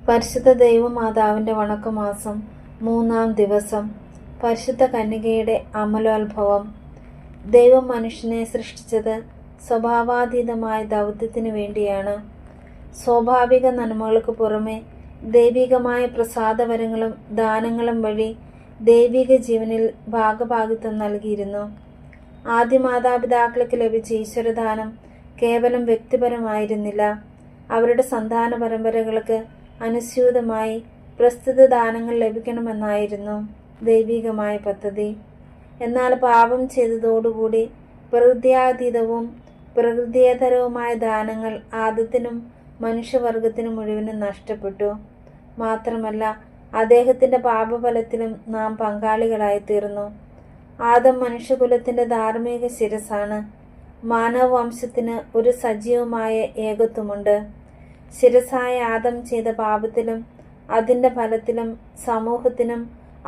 പരിശുദ്ധ ദൈവമാതാവിൻ്റെ വണക്കമാസം 3-ാം ദിവസം. പരിശുദ്ധ കന്യകയുടെ അമലോത്ഭവം. ദൈവം മനുഷ്യനെ സൃഷ്ടിച്ചത് സ്വഭാവാതീതമായ ദൗത്യത്തിനു വേണ്ടിയാണ്. സ്വാഭാവിക നന്മകൾക്ക് പുറമെ ദൈവികമായ പ്രസാദവരങ്ങളും ദാനങ്ങളും വഴി ദൈവിക ജീവനിൽ ഭാഗഭാഗിത്വം നൽകിയിരുന്നു. ആദ്യ മാതാപിതാക്കൾക്ക് ലഭിച്ച ഈശ്വരദാനം കേവലം വ്യക്തിപരമായിരുന്നില്ല. അവരുടെ സന്താന പരമ്പരകൾക്ക് അനുസ്യൂതമായി പ്രസ്തുത ദാനങ്ങൾ ലഭിക്കണമെന്നായിരുന്നു ദൈവികമായ പദ്ധതി. എന്നാൽ പാപം ചെയ്തതോടുകൂടി പ്രകൃത്യാതീതവും പ്രകൃതിയേതരവുമായ ദാനങ്ങൾ ആദത്തിനും മനുഷ്യവർഗത്തിനും മുഴുവനും നഷ്ടപ്പെട്ടു. മാത്രമല്ല, അദ്ദേഹത്തിൻ്റെ പാപഫലത്തിലും നാം പങ്കാളികളായി തീർന്നു. ആദം മനുഷ്യകുലത്തിൻ്റെ ധാർമ്മിക ശിരസാണ്. മാനവവംശത്തിന് ഒരു സജീവമായ ഏകത്വമുണ്ട്. ശിരസായ ആദം ചെയ്ത പാപത്തിലും അതിൻ്റെ ഫലത്തിലും സമൂഹത്തിനും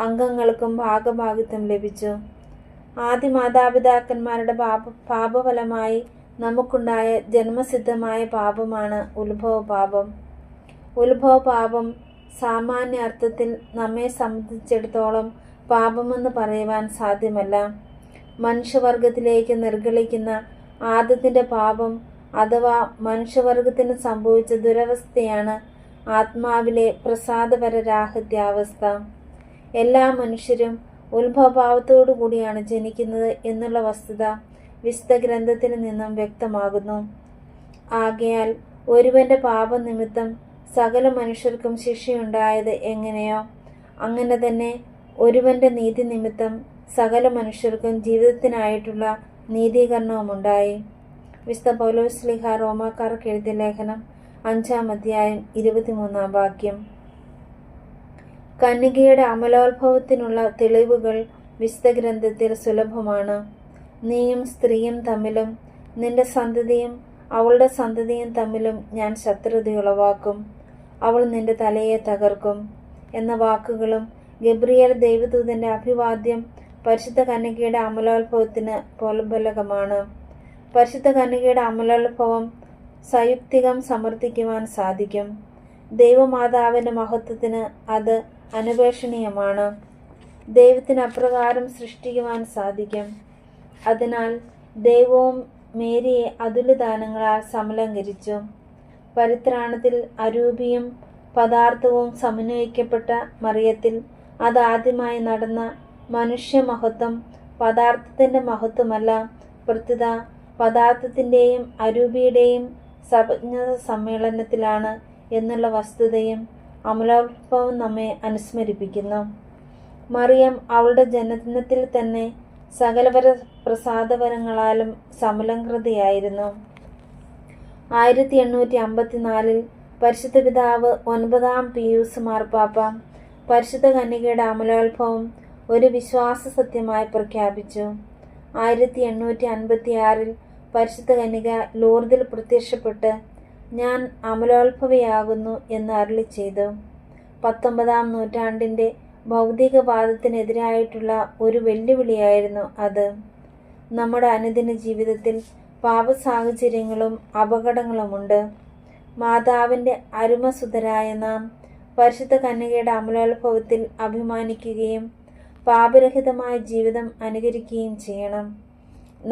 അംഗങ്ങൾക്കും ഭാഗഭാഗിത്വം ലഭിച്ചു. ആദ്യ മാതാപിതാക്കന്മാരുടെ പാപഫലമായി നമുക്കുണ്ടായ ജന്മസിദ്ധമായ പാപമാണ് ഉത്ഭവപാപം. ഉത്ഭവപാപം സാമാന്യ അർത്ഥത്തിൽ നമ്മെ സംബന്ധിച്ചിടത്തോളം പാപമെന്ന് പറയുവാൻ സാധ്യമല്ല. മനുഷ്യവർഗത്തിലേക്ക് നിർഗളിക്കുന്ന ആദത്തിൻ്റെ പാപം അഥവാ മനുഷ്യവർഗത്തിന് സംഭവിച്ച ദുരവസ്ഥയാണ് ആത്മാവിലെ പ്രസാദപരരാഹിത്യാവസ്ഥ. എല്ലാ മനുഷ്യരും ഉത്ഭവഭാവത്തോടു കൂടിയാണ് ജനിക്കുന്നത് എന്നുള്ള വസ്തുത വിശുദ്ധ ഗ്രന്ഥത്തിൽ നിന്നും വ്യക്തമാകുന്നു. ആകയാൽ ഒരുവന്റെ പാപനിമിത്തം സകല മനുഷ്യർക്കും ശിക്ഷയുണ്ടായത് എങ്ങനെയോ അങ്ങനെ തന്നെ ഒരുവന്റെ നീതി നിമിത്തം സകല മനുഷ്യർക്കും ജീവിതത്തിനായിട്ടുള്ള നീതീകരണവുമുണ്ടായി. വിശുദ്ധ പൗലോസ് ശ്ലീഹാ റോമാക്കാർക്ക് എഴുതിയ ലേഖനം 5-ാം അധ്യായം 23-ാം വാക്യം. കന്യകയുടെ അമലോത്ഭവത്തിനുള്ള തെളിവുകൾ വിശുദ്ധ ഗ്രന്ഥത്തിൽ സുലഭമാണ്. നീയും സ്ത്രീയും തമ്മിലും നിന്റെ സന്തതിയും അവളുടെ സന്തതിയും തമ്മിലും ഞാൻ ശത്രുതയുളവാക്കും, അവൾ നിന്റെ തലയെ തകർക്കും എന്ന വാക്കുകളും ഗബ്രിയേൽ ദൈവദൂതന്റെ അഭിവാദ്യം പരിശുദ്ധ കന്യകയുടെ അമലോത്ഭവത്തിന് പ്രോത്ബലകമാണ്. പരിശുദ്ധ കന്യകയുടെ അമലോത്ഭവം സയുക്തികം സമർത്ഥിക്കുവാൻ സാധിക്കും. ദൈവമാതാവിൻ്റെ മഹത്വത്തിന് അത് അനുപേക്ഷണീയമാണ്. ദൈവത്തിന് അപ്രകാരം സൃഷ്ടിക്കുവാൻ സാധിക്കും. അതിനാൽ ദൈവവും മേരിയെ അതുല്യദാനങ്ങളാൽ സമലങ്കരിച്ചു. പരിത്രാണത്തിൽ അരൂപിയും പദാർത്ഥവും സമന്വയിക്കപ്പെട്ട മറിയത്തിൽ അതാദ്യമായി നടന്ന മനുഷ്യമഹത്വം പദാർത്ഥത്തിൻ്റെ മഹത്വമല്ല, പ്രത്യുത പദാർത്ഥത്തിൻ്റെയും അരൂപിയുടെയും സപജ്ഞത സമ്മേളനത്തിലാണ് എന്നുള്ള വസ്തുതയും അമലോത്ഭവം നമ്മെ അനുസ്മരിപ്പിക്കുന്നു. മറിയം അവളുടെ ജനനത്തിൽ തന്നെ സകലപര പ്രസാദപരങ്ങളാലും സമലംകൃതയായിരുന്നു. 1854 പരിശുദ്ധ പിതാവ് 9-ാം പിയൂസ് മാർപ്പാപ്പ പരിശുദ്ധ കന്യകയുടെ അമലോത്ഭവം ഒരു വിശ്വാസ സത്യമായി പ്രഖ്യാപിച്ചു. 1856 പരിശുദ്ധ കന്യക ലൂർദിൽ പ്രത്യക്ഷപ്പെട്ട് ഞാൻ അമലോത്ഭവയാകുന്നു എന്ന് അരുളി ചെയ്തു. 19-ാം നൂറ്റാണ്ടിൻ്റെ ഭൗതികവാദത്തിനെതിരായിട്ടുള്ള ഒരു വെല്ലുവിളിയായിരുന്നു അത്. നമ്മുടെ അനുദിന ജീവിതത്തിൽ പാപസാഹചര്യങ്ങളും അപകടങ്ങളുമുണ്ട്. മാതാവിൻ്റെ അരുമസുതരായ നാം പരിശുദ്ധ കന്യകയുടെ അമലോത്ഭവത്തിൽ അഭിമാനിക്കുകയും പാപരഹിതമായ ജീവിതം അനുകരിക്കുകയും ചെയ്യണം.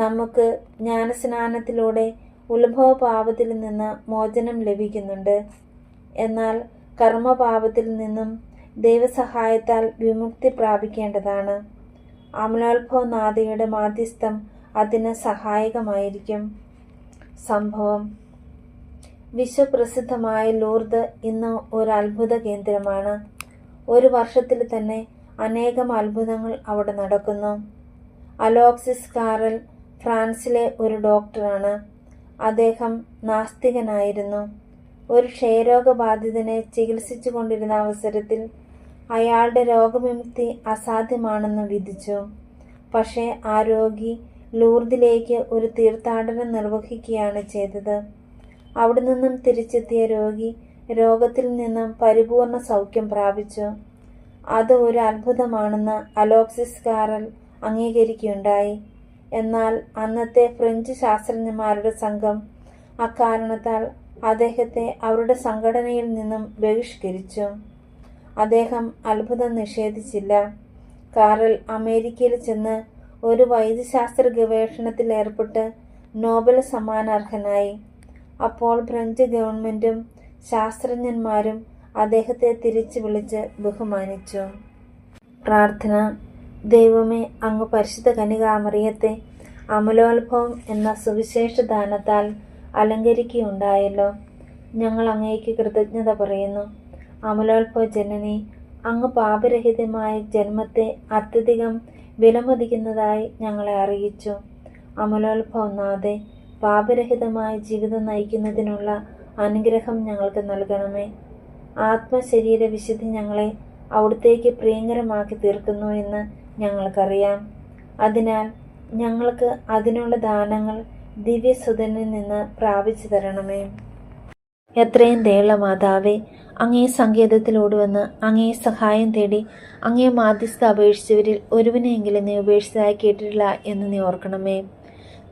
നമുക്ക് ജ്ഞാനസ്നാനത്തിലൂടെ ഉത്ഭവപാപത്തിൽ നിന്ന് മോചനം ലഭിക്കുന്നുണ്ട്. എന്നാൽ കർമ്മപാപത്തിൽ നിന്നും ദൈവസഹായത്താൽ വിമുക്തി പ്രാപിക്കേണ്ടതാണ്. അമലോത്ഭവനാഥയുടെ മാധ്യസ്ഥം അതിന് സഹായകമായിരിക്കും. സംഭവം: വിശ്വപ്രസിദ്ധമായ ലൂർദ് ഇന്ന് ഒരു അത്ഭുത കേന്ദ്രമാണ്. ഒരു വർഷത്തിൽ തന്നെ അനേകം അത്ഭുതങ്ങൾ അവിടെ നടക്കുന്നു. അലോക്സിസ് കാറൽ ഫ്രാൻസിലെ ഒരു ഡോക്ടറാണ്. അദ്ദേഹം നാസ്തികനായിരുന്നു. ഒരു ക്ഷയരോഗബാധിതനെ ചികിത്സിച്ചു കൊണ്ടിരുന്ന അവസരത്തിൽ അയാളുടെ രോഗവിമുക്തി അസാധ്യമാണെന്ന് വിധിച്ചു. പക്ഷേ ആ രോഗി ലൂർദിലേക്ക് ഒരു തീർത്ഥാടനം നിർവഹിക്കുകയാണ് ചെയ്തത്. അവിടെ നിന്നും തിരിച്ചെത്തിയ രോഗി രോഗത്തിൽ നിന്നും പരിപൂർണ സൗഖ്യം പ്രാപിച്ചു. അത് ഒരു അത്ഭുതമാണെന്ന് അലോക്സിസ് കാറൽ അംഗീകരിക്കുകയുണ്ടായി. എന്നാൽ അന്നത്തെ ഫ്രഞ്ച് ശാസ്ത്രജ്ഞന്മാരുടെ സംഘം അക്കാരണത്താൽ അദ്ദേഹത്തെ അവരുടെ സംഘടനയിൽ നിന്നും ബഹിഷ്കരിച്ചു. അദ്ദേഹം അത്ഭുതം നിഷേധിച്ചില്ല. കാറൽ അമേരിക്കയിൽ ചെന്ന് ഒരു വൈദ്യശാസ്ത്ര ഗവേഷണത്തിൽ ഏർപ്പെട്ട് നോബൽ സമ്മാനാർഹനായി. അപ്പോൾ ഫ്രഞ്ച് ഗവൺമെന്റും ശാസ്ത്രജ്ഞന്മാരും അദ്ദേഹത്തെ തിരിച്ചു വിളിച്ച് ബഹുമാനിച്ചു. പ്രാർത്ഥന. ദൈവമേ, അങ്ങ് പരിശുദ്ധ കന്യകാമറിയത്തെ അമലോത്ഭവം എന്ന സുവിശേഷ ദാനത്താൽ അലങ്കരിക്കുകയുണ്ടായല്ലോ. ഞങ്ങൾ അങ്ങേക്ക് കൃതജ്ഞത പറയുന്നു. അമലോത്ഭവ ജനനി, അങ്ങ് പാപരഹിതമായ ജന്മത്തെ അത്യധികം വിലമതിക്കുന്നതായി ഞങ്ങളെ അറിയിച്ചു. അമലോത്ഭവനാഥേ, പാപരഹിതമായ ജീവിതം നയിക്കുന്നതിനുള്ള അനുഗ്രഹം ഞങ്ങൾക്ക് നൽകണമേ. ആത്മശരീര വിശുദ്ധി ഞങ്ങളെ അവിടുത്തേക്ക് പ്രിയങ്കരമാക്കി തീർക്കുന്നു എന്ന് ഞങ്ങൾക്കറിയാം. അതിനാൽ ഞങ്ങൾക്ക് അതിനുള്ള ദാനങ്ങൾ ദിവ്യസുതനിൽ നിന്ന് പ്രാപിച്ചു തരണമേ. എത്രയും ദയുള്ള മാതാവേ, അങ്ങേ സങ്കേതത്തിലോടുവന്ന് അങ്ങേ സഹായം തേടി അങ്ങേ മാധ്യസ്ഥ അപേക്ഷിച്ചവരിൽ ഒരുവനെയെങ്കിലും നീ ഉപേക്ഷിച്ചതായി കേട്ടിട്ടില്ല എന്ന് നീ ഓർക്കണമേ.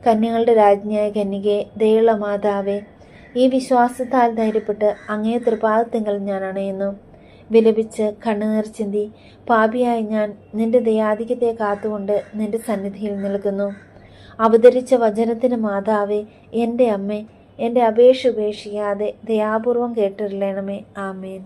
കന്യകളുടെ രാജ്ഞിയായ കന്യകേ, ദയുള്ള മാതാവേ, ഈ വിശ്വാസത്താൽ ധൈര്യപ്പെട്ട് അങ്ങേ തൃപാദത്തിങ്കൽ ഞാൻ അണയുന്നു. വിലപിച്ച് കണ്ണുനീർ ചിന്തി പാപിയായി ഞാൻ നിന്റെ ദയാധിക്യത്തെ കാത്തുകൊണ്ട് നിന്റെ സന്നിധിയിൽ നിൽക്കുന്നു. അവതരിച്ച വചനത്തിന് മാതാവേ, എൻ്റെ അമ്മേ, എൻ്റെ അപേക്ഷ ഉപേക്ഷിക്കാതെ ദയാപൂർവം കേട്ടിരളണമേ. ആമേൻ.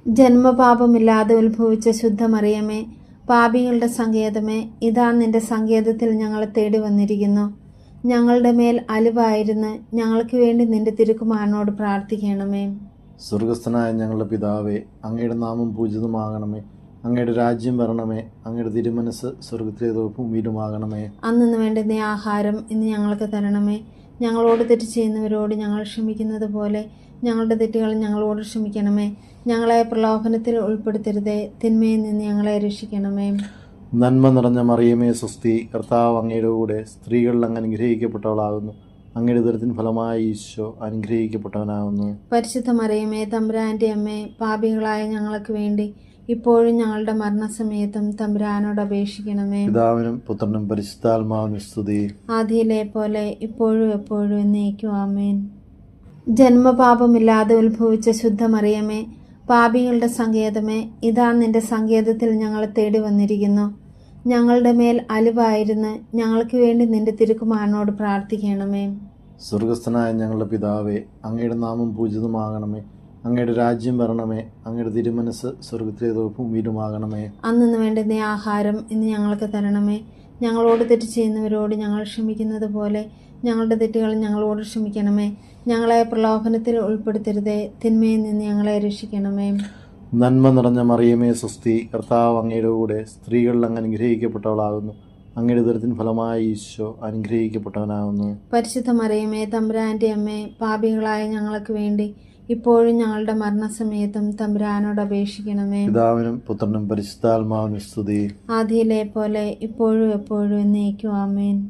ജന്മപാപമില്ലാതെ ഉത്ഭവിച്ച ശുദ്ധമറിയമേ, പാപികളുടെ സങ്കേതമേ, ഇതാ നിന്റെ സങ്കേതത്തിൽ ഞങ്ങളെ തേടി വന്നിരിക്കുന്നു. ഞങ്ങളുടെ മേൽ അലിവായിരുന്ന് ഞങ്ങൾക്ക് വേണ്ടി നിന്റെ തിരുക്കുമാരനോട് പ്രാർത്ഥിക്കണമേ. സ്വർഗസ്ഥനായ ഞങ്ങളുടെ പിതാവേ, അങ്ങയുടെ നാമം പൂജിതമാകണമേ. അങ്ങയുടെ രാജ്യം വരണമേ. അങ്ങയുടെ തിരുമനസ് സ്വർഗത്തിലേതോ ഭൂമിയിലുമാകണമേ. അന്നു വേണ്ടുന്ന ആഹാരം ഇന്ന് ഞങ്ങൾക്ക് തരണമേ. ഞങ്ങളോട് തെറ്റ് ചെയ്യുന്നവരോട് ഞങ്ങൾ ക്ഷമിക്കുന്നത് പോലെ ഞങ്ങളുടെ തെറ്റുകൾ ഞങ്ങളോട് ക്ഷമിക്കണമേ. ഞങ്ങളെ പ്രലോഭനത്തിൽ ഉൾപ്പെടുത്തരുതേ, തിന്മയിൽ നിന്ന് ഞങ്ങളെ രക്ഷിക്കണമേ. നന്മ നിറഞ്ഞ മറിയമേ സ്വസ്തി, കർത്താവ് അങ്ങയുടെ കൂടെ സ്ത്രീകളിൽ അങ്ങ് അനുഗ്രഹിക്കപ്പെട്ടവളാകുന്നു. അങ്ങയുടെ ദുരിതത്തിൻ ഫലമായി ഈശോ അനുഗ്രഹിക്കപ്പെട്ടവനാകുന്നു. പരിശുദ്ധ മറിയമേ, തമ്പുരാന്റെ അമ്മേ, പാപികളായ ഞങ്ങൾക്ക് വേണ്ടി ഇപ്പോഴും ഞങ്ങളുടെ മരണസമയത്തും തമ്പുരാനോട് അപേക്ഷിക്കണമേ. പിതാവിനും പുത്രനും പരിശുദ്ധാത്മാവിനും സ്തുതി. ആദിയിലെ പോലെ ഇപ്പോഴും എപ്പോഴും എന്നേക്കും ആമേൻ. ജന്മപാപമില്ലാതെ ഉത്ഭവിച്ച ശുദ്ധമറിയമേ, പാപികളുടെ സങ്കേതമേ, ഇതാ നിന്റെ സങ്കേതത്തിൽ ഞങ്ങളെ തേടി വന്നിരിക്കുന്നു. ഞങ്ങളുടെ മേൽ അലിവായിരുന്ന് ഞങ്ങൾക്ക് വേണ്ടി നിന്റെ തിരുക്കുമാരനോട് പ്രാർത്ഥിക്കണമേ. സ്വർഗസ്ഥനായ ഞങ്ങളുടെ പിതാവേ, അങ്ങയുടെ നാമം പൂജിതമാകണമേ. അങ്ങയുടെ രാജ്യം വരണമേ. അങ്ങയുടെ തിരുമനസ് സ്വർഗത്തിലേതോ ഭൂമിയിലുമാകണമേ. അന്നു വേണ്ടുന്ന ആഹാരം ഇന്ന് ഞങ്ങൾക്ക് തരണമേ. ഞങ്ങളോട് തെറ്റ് ചെയ്യുന്നവരോട് ഞങ്ങൾ ക്ഷമിക്കുന്നത് പോലെ ഞങ്ങളുടെ തെറ്റുകൾ ഞങ്ങളോട് ക്ഷമിക്കണമേ. ഞങ്ങളെ പ്രലോഭനത്തിൽ ഉൾപ്പെടുത്തരുതേ, തിന്മയിൽ നിന്ന് ഞങ്ങളെ രക്ഷിക്കണമേ. നന്മ നിറഞ്ഞ മറിയമേ സ്വസ്തി, കർത്താവ് അങ്ങയുടെ കൂടെ സ്ത്രീകളിൽ അങ്ങ് അനുഗ്രഹിക്കപ്പെട്ടവളാകുന്നു. അങ്ങയുടെ ദുരിതത്തിൻ ഫലമായി ഈശോ അനുഗ്രഹിക്കപ്പെട്ടവനാകുന്നു. പരിശുദ്ധ മറിയമേ, തമ്പുരാന്റെ അമ്മേ, പാപികളായ ഞങ്ങൾക്ക് വേണ്ടി ഇപ്പോഴും ഞങ്ങളുടെ മരണസമയത്തും തമ്പുരാനോട് അപേക്ഷിക്കണമേ. പിതാവിനും പുത്രനും പരിശുദ്ധാത്മാവിനും സ്തുതി. ആദിയിലെ പോലെ ഇപ്പോഴും എപ്പോഴും എന്നേക്കും ആമേൻ.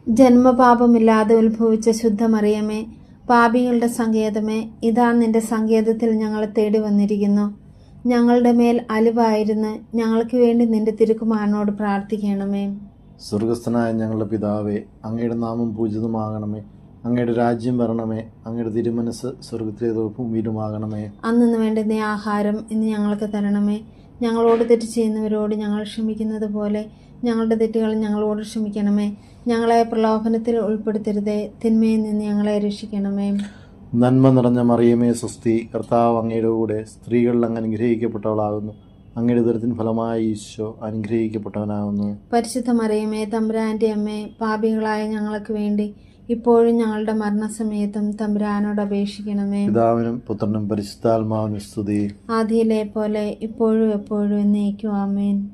ജന്മപാപമില്ലാതെ ഉത്ഭവിച്ച ശുദ്ധമറിയമേ, പാപികളുടെ സങ്കേതമേ, ഇതാ നിന്റെ സങ്കേതത്തിൽ ഞങ്ങളെ തേടി വന്നിരിക്കുന്നു. ഞങ്ങളുടെ മേൽ അലിവായിരുന്ന് ഞങ്ങൾക്ക് വേണ്ടി നിന്റെ തിരുക്കുമാരനോട് പ്രാർത്ഥിക്കണമേ. സ്വർഗസ്ഥനായ ഞങ്ങളുടെ പിതാവേ, അങ്ങയുടെ നാമം പൂജിതമാകണമേ. അങ്ങയുടെ രാജ്യം വരണമേ. അങ്ങയുടെ തിരുമനസ് സ്വർഗത്തിലേതോ ഭൂമിയിലുമാകണമേ. അന്നു വേണ്ടുന്ന ആഹാരം ഇന്ന് ഞങ്ങൾക്ക് തരണമേ. ഞങ്ങളോട് തെറ്റ് ചെയ്യുന്നവരോട് ഞങ്ങൾ ക്ഷമിക്കുന്നത് പോലെ ഞങ്ങളുടെ തെറ്റുകൾ ഞങ്ങളോട് ക്ഷമിക്കണമേ. ഞങ്ങളെ പ്രലോഭനത്തിൽ ഉൾപ്പെടുത്തരുതേ, തിന്മയിൽ നിന്ന് ഞങ്ങളെ രക്ഷിക്കണമേ. നന്മ നിറഞ്ഞ മറിയമേ സ്വസ്തി, കർത്താവ് അങ്ങയുടെ കൂടെ സ്ത്രീകളിൽ അങ്ങ് അനുഗ്രഹിക്കപ്പെട്ടവളാകുന്നു. അങ്ങയുടെ ദുരിതത്തിൻ ഫലമായി ഈശോ അനുഗ്രഹിക്കപ്പെട്ടവനാകുന്നു. പരിശുദ്ധ മറിയമേ, തമ്പുരാന്റെ അമ്മേ, പാപികളായ ഞങ്ങൾക്ക് വേണ്ടി ഇപ്പോഴും ഞങ്ങളുടെ മരണസമയത്തും തമ്പുരാനോട് അപേക്ഷിക്കണമേ. പിതാവിനും പുത്രനും പരിശുദ്ധാത്മാവിനും സ്തുതി. ആദിയിലെ പോലെ ഇപ്പോഴും എപ്പോഴും എന്നേക്കും ആമേൻ.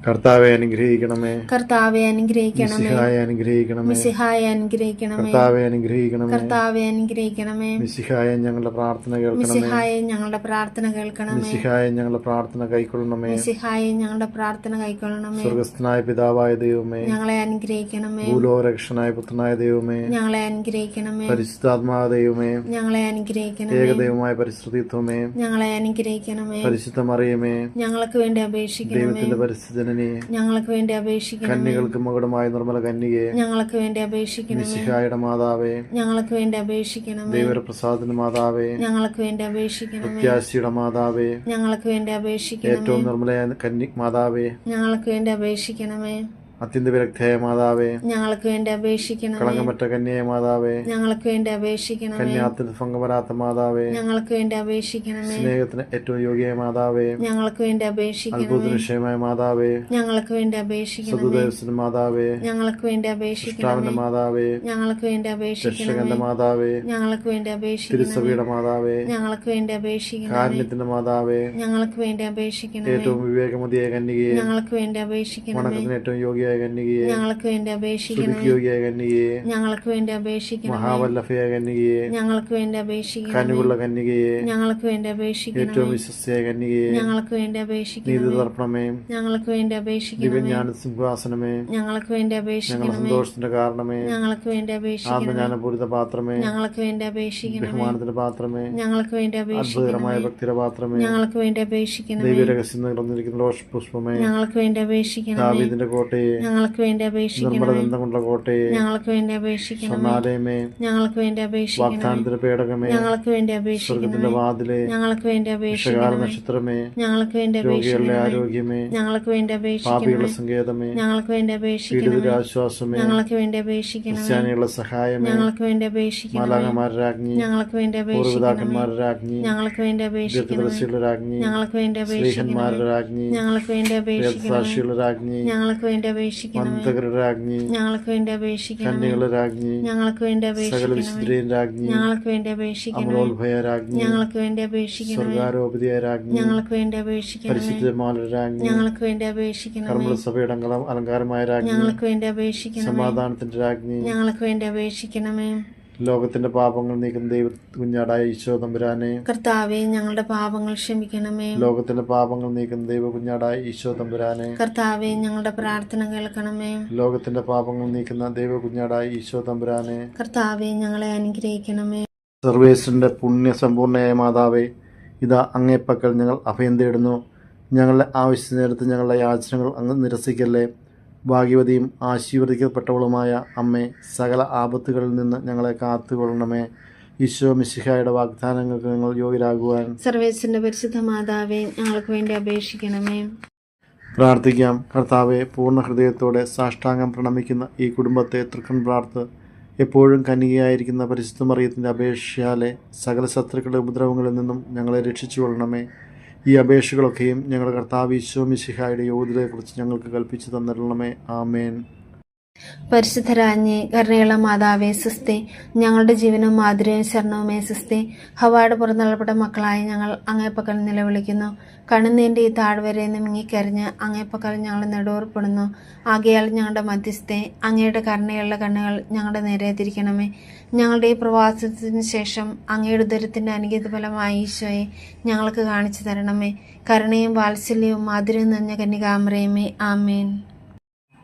കർത്താവെ അനുഗ്രഹിക്കണമേ. കർത്താവെ അനുഗ്രഹിക്കണമേ. മിശിഹായെ അനുഗ്രഹിക്കണമേ. മിശിഹായെ അനുഗ്രഹിക്കണമേ. കർത്താവെ അനുഗ്രഹിക്കണമേ. കർത്താവെ അനുഗ്രഹിക്കണമേ. മിശിഹായെ ഞങ്ങളുടെ പ്രാർത്ഥന കേൾക്കണമേ. മിശിഹായെ ഞങ്ങളുടെ പ്രാർത്ഥന കേൾക്കണമേ. മിശിഹായെ ഞങ്ങളുടെ പ്രാർത്ഥന കൈക്കൊള്ളണമേ. മിശിഹായെ ഞങ്ങളുടെ പ്രാർത്ഥന കൈക്കൊള്ളണമേ. സ്വർഗസ്ഥനായ പിതാവായ ദൈവമേ, ഞങ്ങളെ അനുഗ്രഹിക്കണമേ. ഭൂലോകരക്ഷനായ പുത്രനായ ദൈവമേ, ഞങ്ങളെ അനുഗ്രഹിക്കണമേ. പരിശുദ്ധാത്മാവ ദൈവമേ, ഞങ്ങളെ അനുഗ്രഹിക്കണമേ. ഏകദൈവമായ പരിശുദ്ധിത്വമേ, ഞങ്ങളെ അനുഗ്രഹിക്കണമേ. പരിശുദ്ധ മറിയമേ, ഞങ്ങൾക്ക് വേണ്ടി അപേക്ഷിക്കണമേ. ദൈവത്തിന്റെ പരിശുദ്ധനെ ജനനി, ഞങ്ങൾക്ക് വേണ്ടി അപേക്ഷിക്കണമേ. കന്യകൾക്ക് മകുടമായ നിർമ്മല കന്യകെ, ഞങ്ങൾക്ക് വേണ്ടി അപേക്ഷിക്കണമേ. മിശിഹായുടെ മാതാവേ, ഞങ്ങൾക്ക് വേണ്ടി അപേക്ഷിക്കണമേ. ദൈവപ്രസാദത്തിന്റെ മാതാവേ, ഞങ്ങൾക്ക് വേണ്ടി അപേക്ഷിക്കണമേ. പ്രത്യാശയുടെ മാതാവേ, ഞങ്ങൾക്ക് വേണ്ടി അപേക്ഷിക്കണമേ. ഏറ്റവും നിർമ്മലയായ മാതാവേ, ഞങ്ങൾക്ക് വേണ്ടി അപേക്ഷിക്കണമേ. അത്യന്ത വിരക്തയായ മാതാവേ, ഞങ്ങൾക്ക് വേണ്ടി അപേക്ഷിക്കണമേ. കളങ്കമറ്റ കന്യയായ മാതാവേ, ഞങ്ങൾക്ക് വേണ്ടി അപേക്ഷിക്കണമേ. കന്യാത്തിന് ഭംഗം വരാത്ത മാതാവേ, ഞങ്ങൾക്ക് വേണ്ടി അപേക്ഷിക്കണമേ. സ്നേഹത്തിന് ഏറ്റവും യോഗ്യമായ മാതാവേ, ഞങ്ങൾക്ക് വേണ്ടി അപേക്ഷിക്കണമേ. അത്ഭുതത്തിന് വിഷയമായ മാതാവേ, ഞങ്ങൾക്ക് വേണ്ടി അപേക്ഷിക്കണമേ. സതുദേവസിന്റെ മാതാവേ, ഞങ്ങൾക്ക് വേണ്ടി അപേക്ഷിക്കണമേ. കർത്താവിന്റെ മാതാവേ, ഞങ്ങൾക്ക് വേണ്ടി അപേക്ഷിക്കണമേ. രക്ഷകന്റെ മാതാവേ, ഞങ്ങൾക്ക് വേണ്ടി അപേക്ഷിക്കണമേ. തിരുസഭയുടെ മാതാവേ, ഞങ്ങൾക്ക് വേണ്ടി അപേക്ഷിക്കണമേ. കാരുണ്യത്തിന്റെ മാതാവേ, ഞങ്ങൾക്ക് വേണ്ടി അപേക്ഷിക്കണമേ. ഏറ്റവും വിവേകമതിയായ കന്യകയെ, ഞങ്ങൾക്ക് വേണ്ടി അപേക്ഷിക്കണമേ. വണക്കത്തിന് ഏറ്റവും യോഗ്യയായ കന്യകയെ, ഞങ്ങൾക്ക് വേണ്ടി അപേക്ഷിക്കണമേ. യോഗ്യയായ കന്യകയെ, ഞങ്ങൾക്ക് വേണ്ടി അപേക്ഷിക്കണമേ. മഹാവല്ലഭയായ കന്യകയെ, ഞങ്ങൾക്ക് വേണ്ടി അപേക്ഷിക്കണമേ. കനിവുള്ള കന്യകയെ, ഞങ്ങൾക്ക് വേണ്ടി അപേക്ഷിക്കണമേ. ഏറ്റവും വിശ്വസ്തയായ കന്യകയെ, ഞങ്ങൾക്ക് വേണ്ടി നീതി അപേക്ഷിക്കണമേ. തർപ്പണമേ, ഞങ്ങൾക്ക് വേണ്ടി അപേക്ഷിക്കണമേ. ദിവ്യജ്ഞാന സിംഹാസനമേ, ഞങ്ങൾക്ക് വേണ്ടി ഞങ്ങളുടെ അപേക്ഷിക്കണമേ. സന്തോഷത്തിന്റെ കാരണമേ, ഞങ്ങൾക്ക് വേണ്ടി അപേക്ഷിക്കണമേ. ആത്മജ്ഞാനപൂരിത പാത്രമേ, ഞങ്ങൾക്ക് വേണ്ടി അപേക്ഷിക്കണമേ. ബഹുമാനത്തിന്റെ പാത്രമേ, ഞങ്ങൾക്ക് വേണ്ടി അത്ഭുതകരമായ അപേക്ഷിക്കണമേ. ഭക്തിയുടെ പാത്രമേ, ഞങ്ങൾക്ക് വേണ്ടി അപേക്ഷിക്കണമേ. ദൈവരഹസ്യം നിറഞ്ഞിരിക്കുന്ന രോഷപുഷ്പമേ, ഞങ്ങൾക്ക് വേണ്ടി അപേക്ഷിക്കണമേ. ദാവീദിന്റെ കോട്ടയെ, ഞങ്ങൾക്ക് വേണ്ടി അപേക്ഷിക്കണമേ. നിർമ്മല ദന്തം കൊണ്ടുള്ള കോട്ടയെ, ഞങ്ങൾക്ക് വേണ്ടി അപേക്ഷിക്കണമേ. സ്വർണ്ണാലയമേ, ഞങ്ങൾക്ക് വേണ്ടി അപേക്ഷിക്കണമേ. വാഗ്ദാനത്തിന്റെ പേടകമേ, ഞങ്ങൾക്ക് വേണ്ടി അപേക്ഷിക്കണമേ. സ്വർഗത്തിന്റെ വാതിലെ, ഞങ്ങൾക്ക് വേണ്ടി വിഷകാല അപേക്ഷിക്കണമേ. നക്ഷത്രമേ, ഞങ്ങൾക്ക് വേണ്ടി രോഗികളുടെ അപേക്ഷിക്കണമേ. ആരോഗ്യമേ, ഞങ്ങൾക്ക് വേണ്ടി പാപികളുടെ അപേക്ഷിക്കണമേ. സങ്കേതമേ, ഞങ്ങൾക്ക് വേണ്ടി അപേക്ഷിക്കണമേ. പീഡിതരുടെ ആശ്വാസമേ, ഞങ്ങൾക്ക് വേണ്ടി അപേക്ഷിക്കണമേ. ക്രിസ്ത്യാനികളുടെ സഹായമേ, ഞങ്ങൾക്ക് വേണ്ടി അപേക്ഷിക്കണമേ. മാലാഖമാരുടെ രാജ്ഞി, ഞങ്ങൾക്ക് വേണ്ടി അപേക്ഷിക്കണമേ. പൂർവ്വപിതാക്കന്മാരുടെ രാജ്ഞി, ഞങ്ങൾക്ക് വേണ്ടി അപേക്ഷിക്കണമേ. ദീർഘദർശികളുടെ രാജ്ഞി, ഞങ്ങൾക്ക് വേണ്ടി അപേക്ഷിക്കണമേ. സ്ത്രീഹന്മാരുടെ രാജ്ഞി, ഞങ്ങൾക്ക് വേണ്ടി അപേക്ഷിക്കണമേ. വേദസാക്ഷികളുടെ രാജ്ഞി, ഞങ്ങൾക്ക് വേണ്ടി അപേക്ഷിക്കണമേ. വന്ദകരുടെ രാജ്ഞി, ഞങ്ങൾക്ക് വേണ്ടി അപേക്ഷിക്കണമേ. കന്യകളുടെ രാജ്ഞി, ഞങ്ങൾക്ക് വേണ്ടി സകല അപേക്ഷിക്കണമേ. വിശുദ്ധരെയും രാജ്ഞി, ഞങ്ങൾക്ക് വേണ്ടി അപേക്ഷിക്കണമേ. അമലോത്ഭയ രാജ്ഞി, ഞങ്ങൾക്ക് വേണ്ടി അപേക്ഷിക്കണമേ. സ്വർഗാരോപതിയായ രാജ്ഞി, ഞങ്ങൾക്ക് വേണ്ടി അപേക്ഷിക്കണമേ. പരിശുദ്ധമാരുടെ രാജ്ഞി, ഞങ്ങൾക്ക് വേണ്ടി അപേക്ഷിക്കണമേ. കർമ്മസഭയുടെ അലങ്കാരമായ രാജ്ഞി, ഞങ്ങൾക്ക് വേണ്ടി അപേക്ഷിക്കണമേ. സമാധാനത്തിന്റെ രാജ്ഞി, ഞങ്ങൾക്ക് വേണ്ടി അപേക്ഷിക്കണമേ. ലോകത്തിന്റെ പാപങ്ങൾ നീക്കുന്ന ദൈവ കുഞ്ഞാടായ ഈശോ തമ്പുരാനെ, കർത്താവേ, ഞങ്ങളുടെ പാപങ്ങൾ ക്ഷമിക്കണമേ. ലോകത്തിന്റെ പാപങ്ങൾ നീക്കുന്ന ദൈവ കുഞ്ഞാടായ ഈശോ തമ്പുരാനെ, കർത്താവേ, ഞങ്ങളുടെ പ്രാർത്ഥന കേൾക്കണമേ. ലോകത്തിന്റെ പാപങ്ങൾ നീക്കുന്ന ദൈവ കുഞ്ഞാടായ ഈശോ തമ്പുരാനെ, കർത്താവേ, ഞങ്ങളെ അനുഗ്രഹിക്കണമേ. സർവേശ്വരന്റെ പുണ്യസമ്പൂർണയായ മാതാവേ, ഇതാ അങ്ങേപ്പക്കൽ ഞങ്ങൾ അഭയം തേടുന്നു. ഞങ്ങളുടെ ആവശ്യ നേരത്ത് ഞങ്ങളുടെ യാചനകൾ അങ്ങ് നിരസിക്കല്ലേ. ഭാഗ്യവതിയും ആശീർവദിക്കപ്പെട്ടവളുമായ അമ്മേ, സകല ആപത്തുകളിൽ നിന്ന് ഞങ്ങളെ കാത്തുകൊള്ളണമേ. ഈശോ മിശിഹായുടെ വാഗ്ദാനങ്ങൾക്ക് ഞങ്ങൾ യോഗ്യരാകുവാൻ സർവേശ്വരന്റെ പരിശുദ്ധ മാതാവേ, ഞങ്ങൾക്ക് വേണ്ടി അപേക്ഷിക്കണമേ. പ്രാർത്ഥിക്കാം. കർത്താവെ, പൂർണ്ണ ഹൃദയത്തോടെ സാഷ്ടാംഗം പ്രണമിക്കുന്ന ഈ കുടുംബത്തെ തൃക്കൺ പ്രാർത്ഥ എപ്പോഴും കന്യകയായിരിക്കുന്ന പരിശുദ്ധ മറിയത്തിൻ്റെ അപേക്ഷയാലെ സകല ശത്രുക്കളുടെ ഉപദ്രവങ്ങളിൽ നിന്നും ഞങ്ങളെ രക്ഷിച്ചു കൊള്ളണമേ. ഈ അപേക്ഷകളൊക്കെയും ഞങ്ങളുടെ കർത്താവ് ഈശോ മിശിഹായുടെ യോഗ്യതയെക്കുറിച്ച് ഞങ്ങൾക്ക് കൽപ്പിച്ചു തന്നിരണമേ. ആമേൻ. പരിശുദ്ധരാജ്ഞി, കരുണയുള്ള മാതാവേ സുസ്തി, ഞങ്ങളുടെ ജീവനും മാധുര്യവും ശരണവുമേ സുസ്തി. ഹവ്വായുടെ പുറന്തള്ളപ്പെട്ട മക്കളായ ഞങ്ങൾ അങ്ങേപ്പക്കൽ നിലവിളിക്കുന്നു. കണ്ണുനീരിൻ്റെ ഈ താഴ്വരയിൽ നിന്ന് മിങ്ങിക്കരിഞ്ഞ് അങ്ങേപ്പക്കൽ ഞങ്ങൾ നെടുവേർപ്പെടുന്നു. ആകയാൽ ഞങ്ങളുടെ മധ്യസ്ഥെ, അങ്ങയുടെ കരുണയുള്ള കണ്ണുകൾ ഞങ്ങളുടെ നേരെ തിരിക്കണമേ. ഞങ്ങളുടെ ഈ പ്രവാസത്തിന് ശേഷം അങ്ങയുടെ ഉദരത്തിൻ്റെ അനുഗ്രഹ ഫലമായ ഈശോയെ ഞങ്ങൾക്ക് കാണിച്ചു തരണമേ. കരുണയും വാത്സല്യവും മാധുര്യവും നിറഞ്ഞ കന്യകാമറിയമേ, ആമേൻ.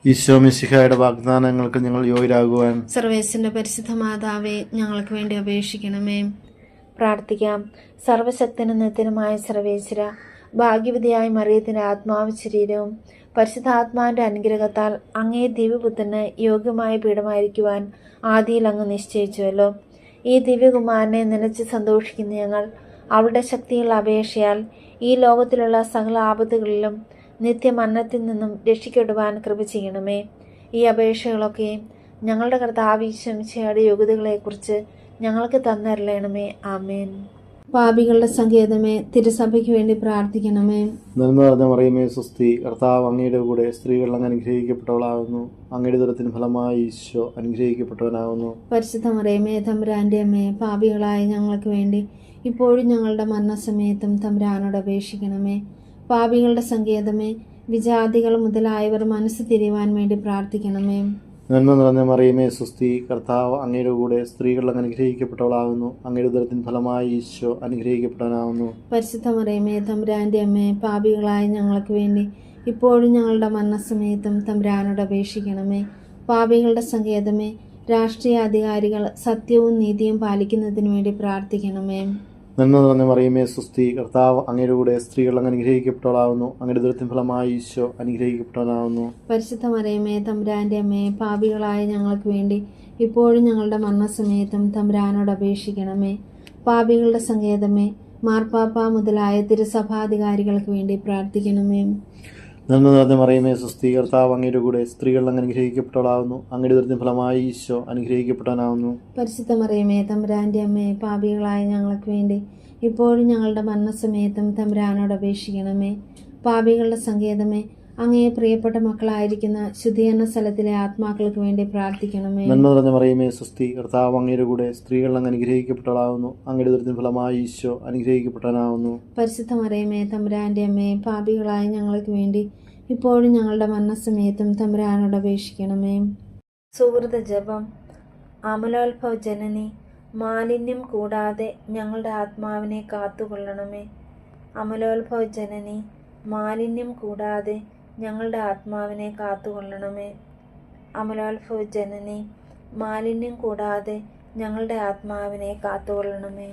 ഈശോ മിശിഹായുടെ വാഗ്ദാനങ്ങൾക്ക് ഞങ്ങൾ യോഗ്യരാകുവാൻ സർവേശ്വരന്റെ പരിശുദ്ധ മാതാവേ, ഞങ്ങൾക്ക് വേണ്ടി അപേക്ഷിക്കണമേ. പ്രാർത്ഥിക്കാം. സർവശക്തനും നിത്യനുമായ സർവേശ്വര, ഭാഗ്യവതിയായ മറിയത്തിൻ്റെ ആത്മാവ് ശരീരവും പരിശുദ്ധാത്മാവിൻ്റെ അനുഗ്രഹത്താൽ അങ്ങേ ദിവ്യപുത്രന് യോഗ്യമായ പീഠമായിരിക്കുവാൻ ആദിയിൽ അങ്ങ് നിശ്ചയിച്ചുവല്ലോ. ഈ ദിവ്യകുമാരനെ നിലച്ച് സന്തോഷിക്കുന്ന ഞങ്ങൾ അവളുടെ ശക്തിയുള്ള അപേക്ഷയാൽ ഈ ലോകത്തിലുള്ള സകല ആപത്തുകളിലും നിത്യമരണത്തിൽ നിന്നും രക്ഷിക്കപ്പെടുവാൻ കൃപ ചെയ്യണമേ. ഈ അപേക്ഷകളൊക്കെ ഞങ്ങളുടെ കർത്താവ് ഈശോ മിശിഹായുടെ യോഗ്യതകളെക്കുറിച്ച് ഞങ്ങൾക്ക് തന്നരുളണമേ. ആമേൻ. പാപികളുടെ സങ്കേതമേ, തിരുസഭയ്ക്ക് വേണ്ടി പ്രാർത്ഥിക്കണമേ. നന്മ നിറഞ്ഞ മറിയമേ സുസ്തി, കർത്താവ് അങ്ങയുടെ കൂടെ സ്ത്രീകൾ അങ്ങ് അനുഗ്രഹിക്കപ്പെട്ടവളാകുന്നു. അങ്ങയുടെ ദുരത്തിന് ഫലമായി ഈശോ അനുഗ്രഹിക്കപ്പെട്ടവനാകുന്നു. പരിശുദ്ധ മറിയമേ, തമ്പുരാന്റെ അമ്മേ, പാപികളായ ഞങ്ങൾക്ക് വേണ്ടി ഇപ്പോഴും ഞങ്ങളുടെ മരണസമയത്തും തമ്പുരാനോട് അപേക്ഷിക്കണമേ. പാപികളുടെ സങ്കേതമേ, വിജാതികൾ മുതലായവർ മനസ്സ് തിരിയുവാൻ വേണ്ടി പ്രാർത്ഥിക്കണമേ. നന്മ നിറഞ്ഞ മറിയമേ സുസ്തി, കർത്താവ് അങ്ങയുടെ കൂടെ സ്ത്രീകൾ അങ്ങ് അനുഗ്രഹിക്കപ്പെട്ടവളാകുന്നു. അങ്ങയുടെ ഉദരത്തിൻ ഫലമായി ഈശോ അനുഗ്രഹിക്കപ്പെട്ടവനാകുന്നു. പരിശുദ്ധ മറിയമേ, തമ്പുരാന്റെ അമ്മേ, പാപികളായ ഞങ്ങൾക്ക് വേണ്ടി ഇപ്പോഴും ഞങ്ങളുടെ മരണസമയത്തും തമ്പുരാനോട് അപേക്ഷിക്കണമേ. പാപികളുടെ സങ്കേതമേ, രാഷ്ട്രീയ അധികാരികൾ സത്യവും നീതിയും പാലിക്കുന്നതിന് വേണ്ടി പ്രാർത്ഥിക്കണമേ. നന്മ നിറഞ്ഞ മറിയമേ സുസ്തി, കർത്താവ് അങ്ങയുടെ കൂടെ സ്ത്രീകൾ അങ്ങ് അനുഗ്രഹിക്കപ്പെട്ടവളാവുന്നു. അങ്ങയുടെ ഉദരത്തിൻ ഫലമായി ഈശോ അനുഗ്രഹിക്കപ്പെട്ടവനാവുന്നു. പരിശുദ്ധ മറിയമേ തമ്പുരാൻ്റെ അമ്മേ, പാപികളായ ഞങ്ങൾക്ക് വേണ്ടി ഇപ്പോഴും ഞങ്ങളുടെ മരണസമയത്തും തമ്പുരാനോട് അപേക്ഷിക്കണമേ. പാപികളുടെ സങ്കേതമേ, മാർപ്പാപ്പ മുതലായ തിരുസഭാധികാരികൾക്ക് വേണ്ടി പ്രാർത്ഥിക്കണമേ. നന്മ നിറഞ്ഞ മറിയമേ സുസ്തി, കർത്താവ് അങ്ങയുടെ കൂടെ സ്ത്രീകൾ അങ്ങ് അനുഗ്രഹിക്കപ്പെട്ടവളാവുന്നു. അങ്ങയുടെ ഉദരത്തിൻ ഫലമായി ഈശോ അനുഗ്രഹിക്കപ്പെട്ടവനാവുന്നു. പരിശുദ്ധ മറിയമേ തമ്പുരാൻ്റെ അമ്മേ, പാപികളായ ഞങ്ങൾക്ക് വേണ്ടി ഇപ്പോഴും ഞങ്ങളുടെ മരണസമയത്തും തമ്പുരാനോട് അപേക്ഷിക്കണമേ. പാപികളുടെ സങ്കേതമേ, അങ്ങയെ പ്രിയപ്പെട്ട മക്കളായിരിക്കുന്ന ശുദ്ധീകരണ സ്ഥലത്തിലെ ആത്മാക്കൾക്ക് വേണ്ടി പ്രാർത്ഥിക്കണമേ. നന്മ നിറഞ്ഞ മറിയമേ സുസ്തി, കർത്താവ് അങ്ങയുടെ കൂടെ സ്ത്രീകൾ അങ്ങ് അനുഗ്രഹിക്കപ്പെട്ടവളാവുന്നു. അങ്ങയുടെ ഉദരത്തിൻ ഫലമായി ഈശോ അനുഗ്രഹിക്കപ്പെട്ടവനാവുന്നു. പരിശുദ്ധ മറിയമേ തമ്പുരാൻ്റെ അമ്മേ, പാപികളായ ഞങ്ങൾക്ക് വേണ്ടി ഇപ്പോഴും ഞങ്ങളുടെ മരണസമയത്തും തമ്പുരാനോട് അപേക്ഷിക്കണമേ. സുഹൃത ജപം. അമലോത്ഭവ ജനനി, മാലിന്യം കൂടാതെ ഞങ്ങളുടെ ആത്മാവിനെ കാത്തുകൊള്ളണമേ. അമലോത്ഭവ ജനനി, മാലിന്യം കൂടാതെ ഞങ്ങളുടെ ആത്മാവിനെ കാത്തുകൊള്ളണമേ. അമലോത്ഭവ ജനനി, മാലിന്യം കൂടാതെ ഞങ്ങളുടെ ആത്മാവിനെ കാത്തുകൊള്ളണമേ.